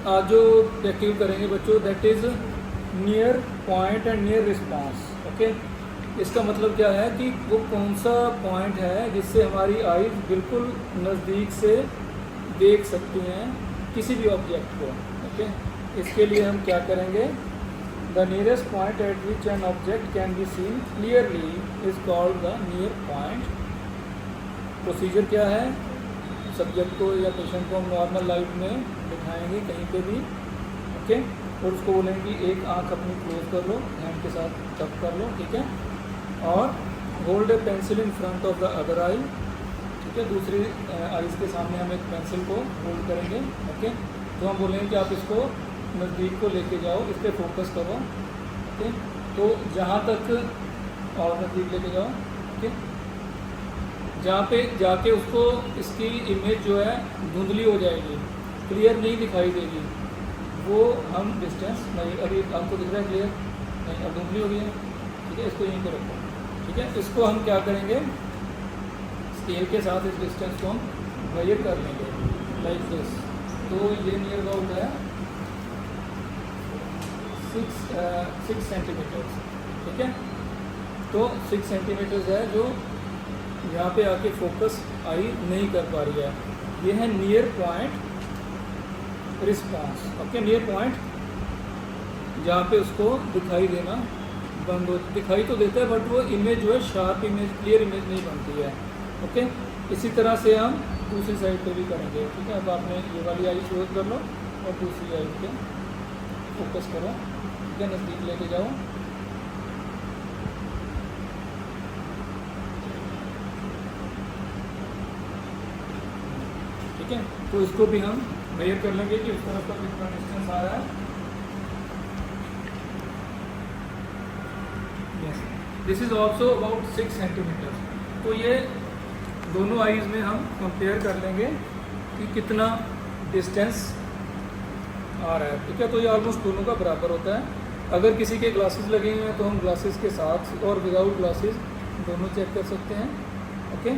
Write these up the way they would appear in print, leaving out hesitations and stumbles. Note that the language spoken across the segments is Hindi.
आज जो एक्टिव करेंगे बच्चों, that is near point and near response. Okay, इसका मतलब क्या है कि वो कौन सा पॉइंट है जिससे हमारी आईज बिल्कुल नज़दीक से देख सकती हैं किसी भी ऑब्जेक्ट को। ओके, इसके लिए हम क्या करेंगे, the nearest point eight which an object can be seen clearly is called the near point. Procedure क्या है, सब्जेक्ट को या पेशेंट को हम नॉर्मल लाइट में दिखाएंगे कहीं पे भी। ओके, और उसको बोलेंगे एक आंख अपनी क्लोज कर लो, हैंड के साथ टच कर लो, ठीक है, और hold a pencil in front of the other I. ठीक है, दूसरी आईज के सामने हम एक पेंसिल को होल्ड करेंगे। ओके, तो हम बोलेंगे कि आप इसको नज़दीक को लेके जाओ, इस पर फोकस करो। ओके, तो जहाँ तक और नज़दीक लेके जाओ। ओके, जहाँ पे जाके उसको इसकी इमेज जो है धुंधली हो जाएगी, क्लियर नहीं दिखाई देगी, वो हम डिस्टेंस नहीं, अभी आपको दिख रहा है क्लियर नहीं, अब धुंधली हो गई है। ठीक है, इसको यहीं पे रखो। ठीक है, इसको हम क्या करेंगे, स्केल के साथ इस डिस्टेंस को हम मेजर कर लेंगे लाइक दिस। तो ये नियर अबाउट है 6 सेंटीमीटर्स। ठीक है, तो 6 सेंटीमीटर्स है जो यहाँ पे आके फोकस आई नहीं कर पा रही है। ये है near point response. Okay, near point जहाँ पे उसको दिखाई देना बंद हो, दिखाई तो देता है बट वो इमेज जो है शार्प इमेज, क्लियर इमेज नहीं बनती है। ओके, इसी तरह से हम दूसरी साइड पे भी करेंगे। ठीक है, अब आपने ये वाली आई क्लोज कर लो और दूसरी आई पे फोकस करो। ठीक है, नज़दीक लेके जाओ। ठीक है, तो इसको भी हम मेजर कर लेंगे कि उस तरफ का कितना डिस्टेंस आ रहा है। Yes, this is also about 6 centimetre. तो ये दोनों आईज में हम कंपेयर कर लेंगे कि कितना डिस्टेंस आ रहा है। ठीक है, तो ये ऑलमोस्ट दोनों का बराबर होता है। अगर किसी के ग्लासेस लगे हुए हैं तो हम ग्लासेस के साथ और विदाउट ग्लासेस दोनों चेक कर सकते हैं। ओके,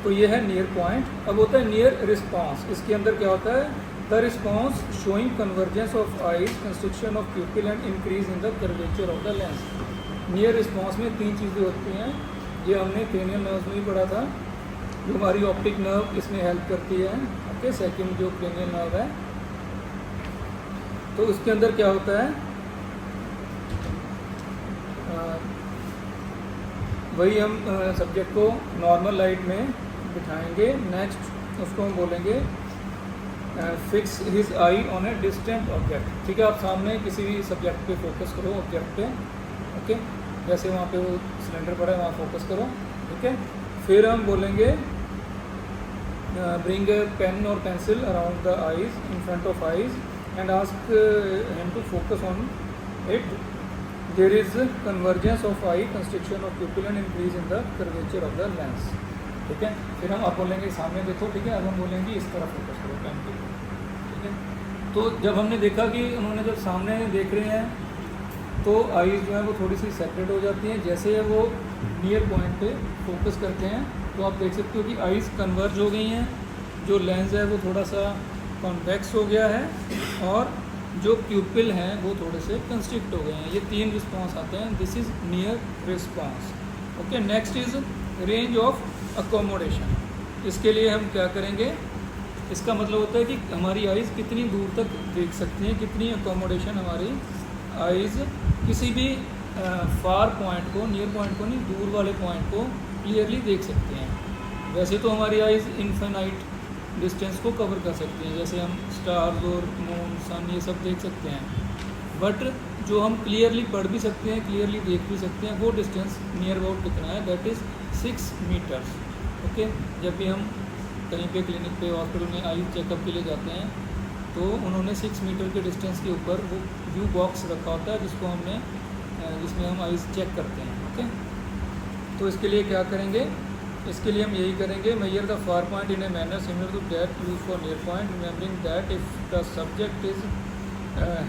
तो ये है नियर पॉइंट। अब होता है नियर रिस्पांस। इसके अंदर क्या होता है, the response showing convergence of eyes, construction of pupil and increase in the curvature of the lens. Near response में 3 चीज़ें होती हैं, ये हमने क्रेनियल नर्व में ही पढ़ा था, जो हमारी ऑप्टिक नर्व इसमें हेल्प करती है। ओके, सेकंड जो क्रेनियल नर्व है, तो उसके अंदर क्या होता है, वही हम सब्जेक्ट को नॉर्मल लाइट में बिठाएंगे। नेक्स्ट उसको हम बोलेंगे fix his I on a distant object. ठीक है, आप सामने किसी भी सब्जेक्ट पे फोकस करो, ऑब्जेक्ट पे। ओके, जैसे वहाँ पे वो सिलेंडर पड़ा है वहाँ फोकस करो। ठीक है, फिर हम बोलेंगे ब्रिंग ए पेन और pencil around the eyes, in front of eyes, and ask him to focus on it. There is convergence of eye, construction of pupil and increase in the curvature of the lens. ठीक है, फिर हम अब बोलेंगे सामने देखो। ठीक है, अब हम बोलेंगे इस तरफ फोकस करो पेन की। ठीक है, तो जब हमने देखा कि उन्होंने जब सामने देख रहे हैं तो आईज जो है वो थोड़ी सी सेपरेट हो जाती हैं। जैसे वो नियर पॉइंट पे फोकस करते हैं तो आप देख सकते हो कि आईज कन्वर्ज हो गई हैं, जो लेंस है वो थोड़ा सा कॉन्वेक्स हो गया है, और जो प्यूपिल हैं वो थोड़े से कंस्ट्रिक्ट हो गए हैं। ये 3 रिस्पांस आते हैं। This is near response. Okay, next is range of accommodation. इसके लिए हम क्या करेंगे, इसका मतलब होता है कि हमारी आईज़ कितनी दूर तक देख सकती हैं, कितनी अकोमोडेशन हमारी आईज़ किसी भी फार पॉइंट को, नियर पॉइंट को नहीं, दूर वाले पॉइंट को क्लियरली देख सकते हैं। वैसे तो हमारी आईज़ इनफाइनाइट डिस्टेंस को कवर कर सकती हैं, जैसे हम स्टार्स और मून, सन, ये सब देख सकते हैं, बट जो हम क्लियरली पढ़ भी सकते हैं, क्लियरली देख भी सकते हैं, वो डिस्टेंस नियर अबाउट कितना है, दैट इज़ 6 मीटर्स। ओके, जब भी हम कहीं पे क्लिनिक पे, हॉस्पिटल में आई चेकअप के लिए जाते हैं तो उन्होंने 6 मीटर के डिस्टेंस के ऊपर वो व्यू बॉक्स रखा होता है जिसमें हम आईज चेक करते हैं। ओके, तो इसके लिए क्या करेंगे, इसके लिए हम यही करेंगे, measure the far point in a manner similar to that use for near point, remembering that if the subject is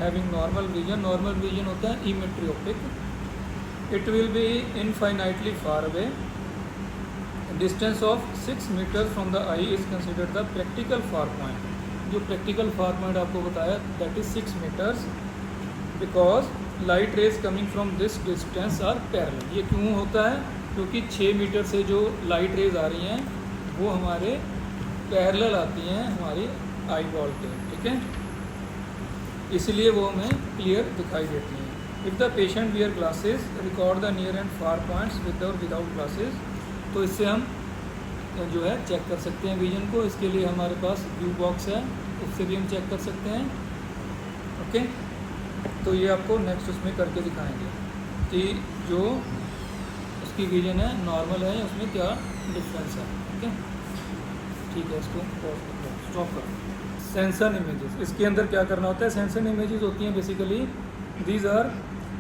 having normal vision, normal vision होता है emmetropic, it will be infinitely far away, distance of 6 metre from the eye is considered the practical far point, जो प्रैक्टिकल फॉर्मेट आपको बताया that is 6 metres because light rays coming from this distance are parallel. ये क्यों होता है? क्योंकि 6 मीटर से जो लाइट रेज आ रही हैं वो हमारे पैरेलल आती हैं हमारी आई बॉल के, ठीक है, इसलिए वो हमें क्लियर दिखाई देती हैं। If the patient wear glasses record the near and far points with और विदाउट ग्लासेस, तो इससे हम जो है चेक कर सकते हैं विजन को। इसके लिए हमारे पास व्यू बॉक्स है, उससे भी हम चेक कर सकते हैं। ओके, तो ये आपको नेक्स्ट उसमें करके दिखाएंगे कि जो उसकी विजन है नॉर्मल है, उसमें क्या डिफरेंस है। ओके, ठीक है, इसको स्टॉप करो। सेंसर इमेजेस, इसके अंदर क्या करना होता है? सेंसर इमेजेस होती हैं बेसिकली दीज आर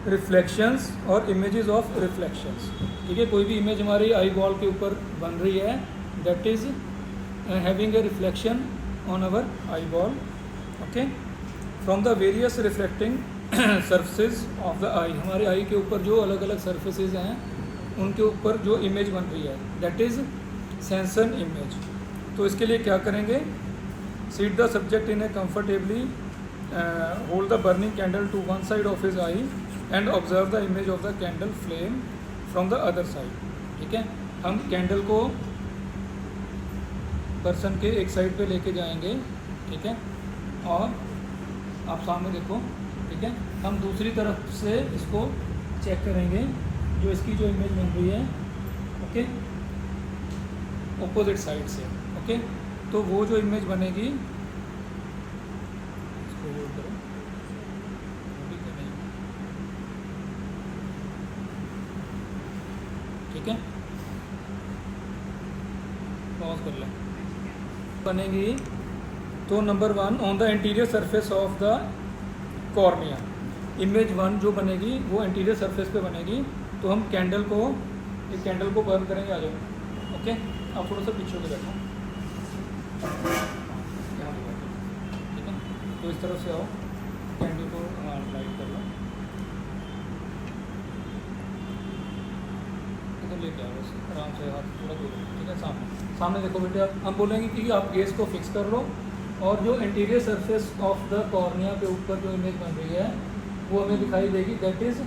रिफ्लेक्शंस और इमेजेस ऑफ रिफ्लेक्शंस, ठीक है। कोई भी इमेज हमारी आई बॉल के ऊपर बन रही है that is having a reflection on our eyeball, okay, from the various reflecting surfaces of the eye. हमारे आई के ऊपर जो अलग अलग सर्फेसेज हैं उनके ऊपर जो इमेज बन रही है दैट इज़ सेंसर इमेज। तो इसके लिए क्या करेंगे? Seat the subject in a comfortably, hold the burning candle to one side of his eye and observe the image of the candle flame from the other side, ठीक है। हम कैंडल को पर्सन के एक साइड पे लेके जाएंगे, ठीक है, और आप सामने देखो, ठीक है। हम दूसरी तरफ से इसको चेक करेंगे जो इसकी जो इमेज बन रही है, ओके, ऑपोजिट साइड से, ओके। तो वो जो इमेज बनेगी, इसको होल्ड करो, ठीक है, पॉज कर लें, बनेगी। तो number 1 on the interior surface of the cornea, image 1 जो बनेगी वो इंटीरियर सरफेस पे बनेगी। तो हम कैंडल को, एक कैंडल को बर्न करेंगे, आ जाओ, ओके। आप थोड़ा सा पीछे हो के बैठो, ठीक है। तो इस तरफ से आओ, कैंडल को लाइट कर लो, तो लेके आओ बस आराम से, हाथ थोड़ा दूर, ठीक है, सामने देखो बेटे। हम बोलेंगे कि आप गेज को फिक्स कर लो और जो interior surface of the cornea के ऊपर जो इमेज बन रही है वो हमें दिखाई देगी दैट इज़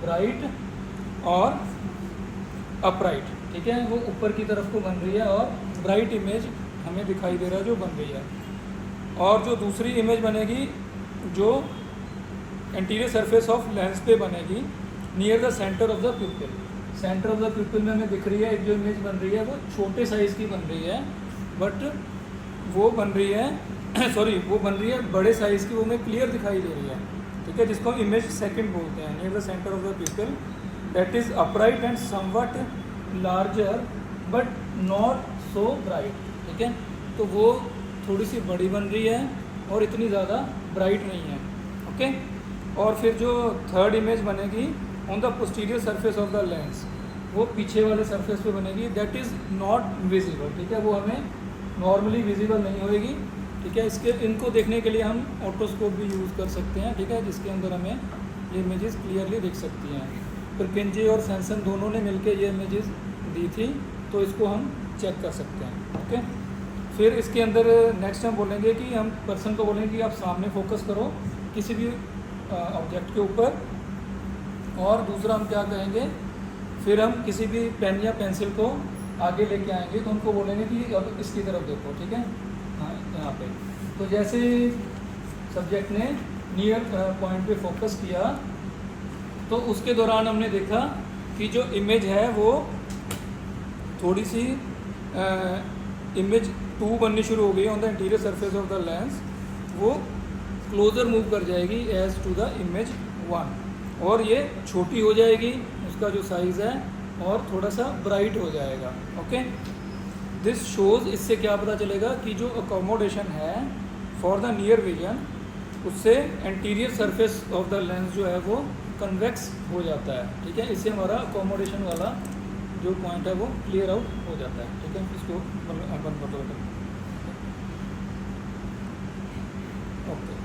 ब्राइट और अपराइट, ठीक है। वो ऊपर की तरफ को बन रही है और ब्राइट इमेज हमें दिखाई दे रहा है जो बन रही है। और जो दूसरी इमेज बनेगी जो इंटीरियर सरफेस ऑफ लेंस पे बनेगी near the centre of the प्यूपिल, centre of the प्यूपिल में हमें दिख रही है एक जो इमेज बन रही है वो छोटे साइज़ की बन रही है, बट वो बन रही है सॉरी वो बन रही है बड़े साइज़ की, वो हमें क्लियर दिखाई दे रही है, ठीक है, जिसको हम इमेज सेकंड बोलते हैं। Near the centre of the प्यूपिल that is upright and somewhat larger but not so bright, ठीक है। तो वो थोड़ी सी बड़ी बन रही है और इतनी ज़्यादा ब्राइट नहीं है, ओके। और फिर जो थर्ड इमेज बनेगी on the posterior surface of the lens, वो पीछे वाले सरफेस पे बनेगी दैट इज़ नॉट विजिबल, ठीक है, वो हमें नॉर्मली विजिबल नहीं होएगी, ठीक है। इसके इनको देखने के लिए हम ऑटोस्कोप भी यूज़ कर सकते हैं, ठीक है, जिसके अंदर हमें ये इमेजेस क्लियरली दिख सकती हैं। पिरकिंजे और सैमसंग दोनों ने मिलकर ये इमेजेस दी थी, तो इसको हम चेक कर सकते हैं, ओके। फिर इसके अंदर नेक्स्ट हम बोलेंगे कि हम पर्सन को बोलेंगे कि आप सामने फोकस करो किसी भी ऑब्जेक्ट के ऊपर, और दूसरा हम क्या कहेंगे, फिर हम किसी भी पेन या पेंसिल को आगे लेके आएंगे तो उनको बोलेंगे कि अब इसकी तरफ देखो, ठीक है, हाँ यहाँ पे। तो जैसे सब्जेक्ट ने नियर पॉइंट पे फोकस किया तो उसके दौरान हमने देखा कि जो इमेज है वो थोड़ी सी इमेज 2 बननी शुरू हो गई on the interior surface of the lens, वो क्लोज़र मूव कर जाएगी एज टू द इमेज 1 और ये छोटी हो जाएगी, उसका जो साइज़ है, और थोड़ा सा ब्राइट हो जाएगा, ओके। दिस शोज़, इससे क्या पता चलेगा कि जो अकोमोडेशन है फॉर द नियर विजन, उससे anterior surface of the lens जो है वो कन्वेक्स हो जाता है, ठीक है। इससे हमारा अकोमोडेशन वाला जो पॉइंट है वो क्लियर आउट हो जाता है, ठीक है। इसको बंद कर दो, ओके।